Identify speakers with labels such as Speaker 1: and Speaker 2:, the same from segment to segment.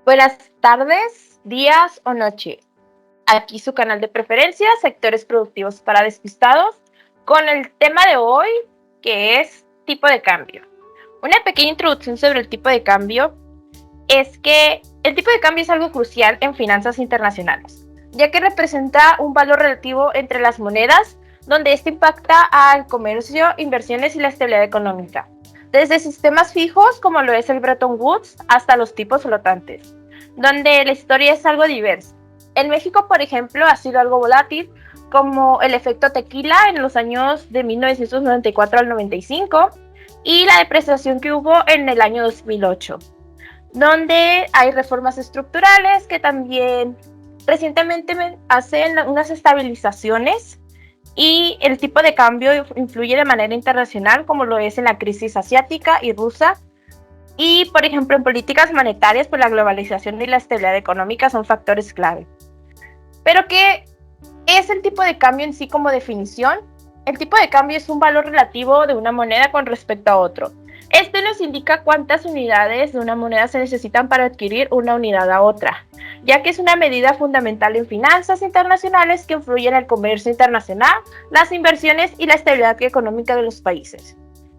Speaker 1: Buenas tardes, días o noche. Aquí su canal de preferencia, sectores productivos para despistados, con el tema de hoy que es tipo de cambio. Una pequeña introducción sobre el tipo de cambio es que el tipo de cambio es algo crucial en finanzas internacionales, ya que representa un valor relativo entre las monedas, donde esto impacta al comercio, inversiones y la estabilidad económica, desde sistemas fijos como lo es el Bretton Woods hasta los tipos flotantes, donde la historia es algo diversa. En México, por ejemplo, ha sido algo volátil, como el efecto tequila en los años de 1994 al 95 y la depreciación que hubo en el año 2008, donde hay reformas estructurales que también recientemente hacen unas estabilizaciones y el tipo de cambio influye de manera internacional, como lo es en la crisis asiática y rusa. Y, por ejemplo, en políticas monetarias, pues la globalización y la estabilidad económica son factores clave. Pero, ¿qué es el tipo de cambio en sí como definición? El tipo de cambio es un valor relativo de una moneda con respecto a otro. Este nos indica cuántas unidades de una moneda se necesitan para adquirir una unidad a otra, ya que es una medida fundamental en finanzas internacionales que influye en el comercio internacional, las inversiones y la estabilidad económica de los países.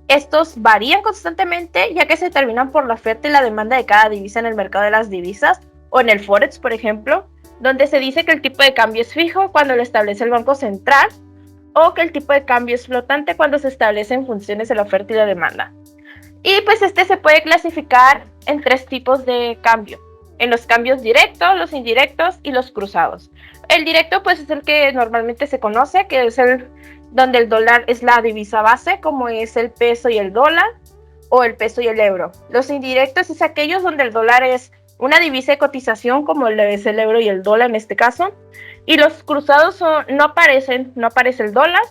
Speaker 1: Estos varían constantemente, ya que se determinan por la oferta y la demanda de cada divisa en el mercado de las divisas o en el Forex, por ejemplo, donde se dice que el tipo de cambio es fijo cuando lo establece el Banco Central o que el tipo de cambio es flotante cuando se establece en funciones de la oferta y la demanda. Y pues este se puede clasificar en tres tipos de cambio: en los cambios directos, los indirectos y los cruzados. El directo pues es el que normalmente se conoce, que es el donde el dólar es la divisa base, como es el peso y el dólar, o el peso y el euro. Los indirectos es aquellos donde el dólar es una divisa de cotización, como es el euro y el dólar en este caso. Y los cruzados no aparece el dólar,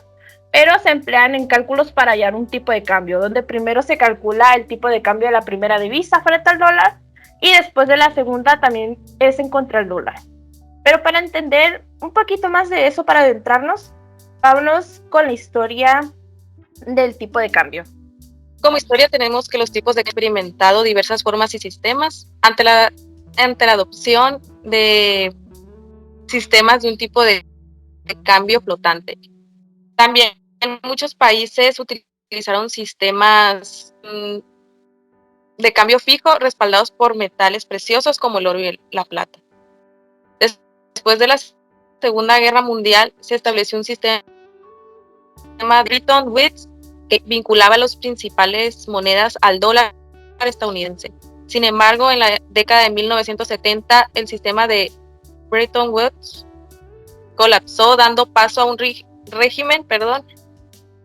Speaker 1: pero se emplean en cálculos para hallar un tipo de cambio, donde primero se calcula el tipo de cambio de la primera divisa frente al dólar y después de la segunda también es en contra el dólar. Pero para entender un poquito más de eso, para adentrarnos, vámonos con la historia del tipo de cambio.
Speaker 2: Como historia tenemos que los tipos de experimentado diversas formas y sistemas ante la adopción de sistemas de un tipo de cambio flotante. También en muchos países utilizaron sistemas de cambio fijo respaldados por metales preciosos como el oro y la plata. Después de la Segunda Guerra Mundial se estableció un sistema Bretton Woods que vinculaba las principales monedas al dólar estadounidense. Sin embargo, en la década de 1970, el sistema de Bretton Woods colapsó, dando paso a un régimen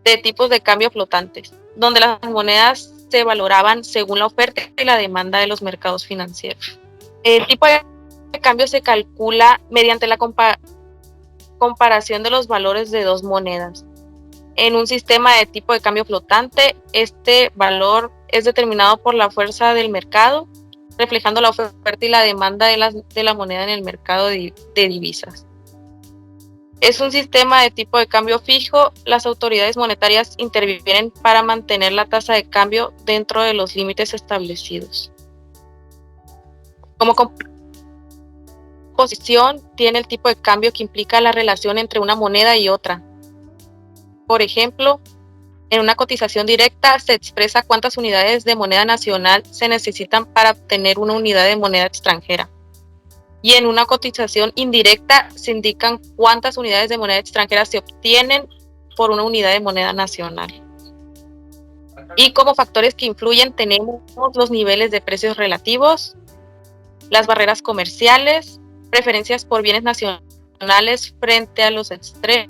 Speaker 2: de tipos de cambio flotantes, donde las monedas se valoraban según la oferta y la demanda de los mercados financieros. El tipo de cambio se calcula mediante la comparación de los valores de dos monedas. En un sistema de tipo de cambio flotante, este valor es determinado por la fuerza del mercado, reflejando la oferta y la demanda de la moneda en el mercado de divisas. Es un sistema de tipo de cambio fijo. Las autoridades monetarias intervienen para mantener la tasa de cambio dentro de los límites establecidos. Como composición, tiene el tipo de cambio que implica la relación entre una moneda y otra. Por ejemplo, en una cotización directa se expresa cuántas unidades de moneda nacional se necesitan para obtener una unidad de moneda extranjera. Y en una cotización indirecta se indican cuántas unidades de moneda extranjera se obtienen por una unidad de moneda nacional. Y como factores que influyen tenemos los niveles de precios relativos, las barreras comerciales, preferencias por bienes nacionales frente a los extremos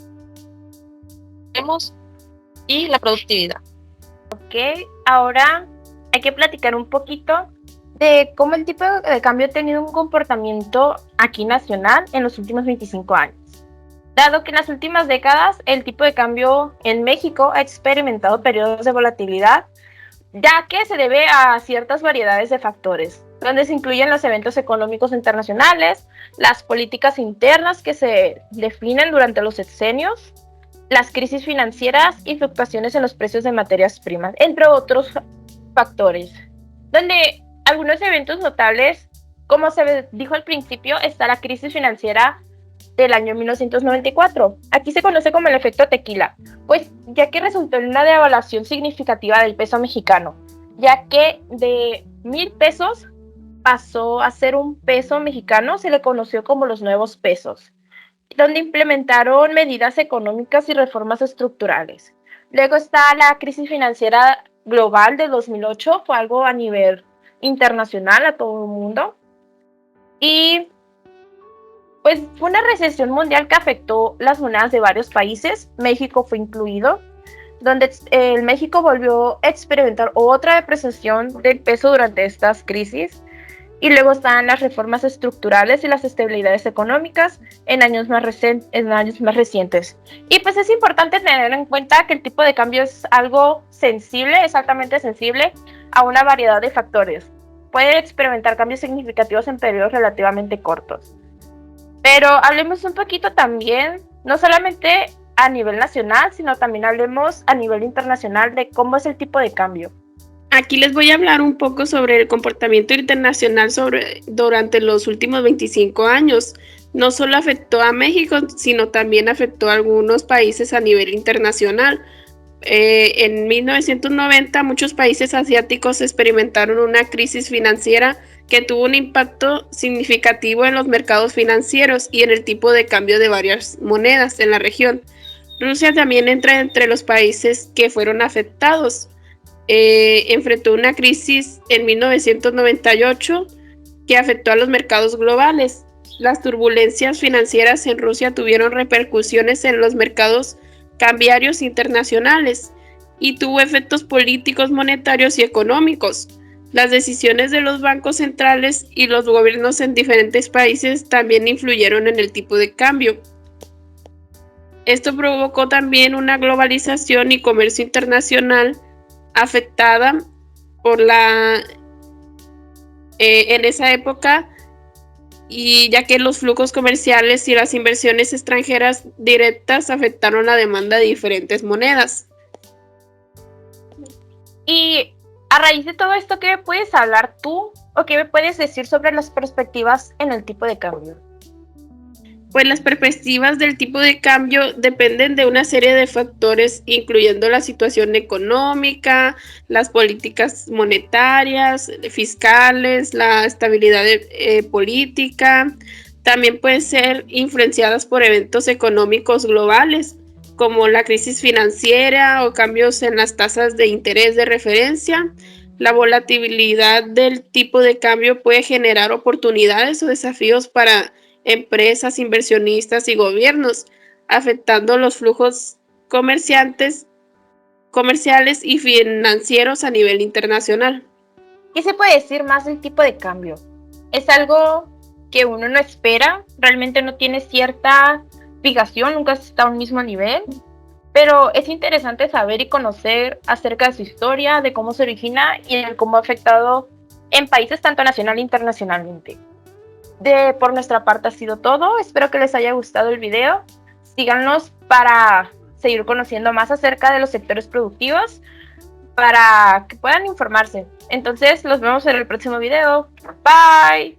Speaker 2: y la productividad.
Speaker 1: Ok, ahora hay que platicar un poquito de cómo el tipo de cambio ha tenido un comportamiento aquí nacional en los últimos 25 años. Dado que en las últimas décadas el tipo de cambio en México ha experimentado periodos de volatilidad, ya que se debe a ciertas variedades de factores, donde se incluyen los eventos económicos internacionales, las políticas internas que se definen durante los sexenios, las crisis financieras y fluctuaciones en los precios de materias primas, entre otros factores, donde algunos eventos notables Como se dijo al principio, está la crisis financiera del año 1994. Aquí se conoce como el efecto tequila, pues ya que resultó en una devaluación significativa del peso mexicano, ya que de 1,000 pesos pasó a ser un peso mexicano, se le conoció como los nuevos pesos, donde implementaron medidas económicas y reformas estructurales. Luego está la crisis financiera global de 2008, fue algo a nivel internacional, a todo el mundo, y pues fue una recesión mundial que afectó las monedas de varios países, México fue incluido, donde México volvió a experimentar otra depreciación del peso durante estas crisis. Y luego están las reformas estructurales y las estabilidades económicas en años más recientes. Y pues es importante tener en cuenta que el tipo de cambio es algo sensible, es altamente sensible a una variedad de factores. Puede experimentar cambios significativos en periodos relativamente cortos. Pero hablemos un poquito también, no solamente a nivel nacional, sino también hablemos a nivel internacional de cómo es el tipo de cambio.
Speaker 3: Aquí les voy a hablar un poco sobre el comportamiento internacional durante los últimos 25 años. No solo afectó a México, sino también afectó a algunos países a nivel internacional. En 1990, muchos países asiáticos experimentaron una crisis financiera que tuvo un impacto significativo en los mercados financieros y en el tipo de cambio de varias monedas en la región. Rusia también entra entre los países que fueron afectados. Enfrentó una crisis en 1998 que afectó a los mercados globales. Las turbulencias financieras en Rusia tuvieron repercusiones en los mercados cambiarios internacionales y tuvo efectos políticos, monetarios y económicos. Las decisiones de los bancos centrales y los gobiernos en diferentes países también influyeron en el tipo de cambio. Esto provocó también una globalización y comercio internacional afectada por en esa época, y ya que los flujos comerciales y las inversiones extranjeras directas afectaron la demanda de diferentes monedas.
Speaker 1: Y a raíz de todo esto, ¿qué me puedes hablar tú o qué me puedes decir sobre las perspectivas en el tipo de cambio?
Speaker 3: Pues las perspectivas del tipo de cambio dependen de una serie de factores, incluyendo la situación económica, las políticas monetarias, fiscales, la estabilidad política. También pueden ser influenciadas por eventos económicos globales, como la crisis financiera o cambios en las tasas de interés de referencia. La volatilidad del tipo de cambio puede generar oportunidades o desafíos para empresas, inversionistas y gobiernos, afectando los flujos comerciales y financieros a nivel internacional.
Speaker 1: ¿Qué se puede decir más del tipo de cambio? Es algo que uno no espera, realmente no tiene cierta fijación, nunca está a un mismo nivel, pero es interesante saber y conocer acerca de su historia, de cómo se origina y de cómo ha afectado en países tanto nacional e internacionalmente. Por nuestra parte ha sido todo, espero que les haya gustado el video, síganos para seguir conociendo más acerca de los sectores productivos, para que puedan informarse. Entonces, los vemos en el próximo video. Bye.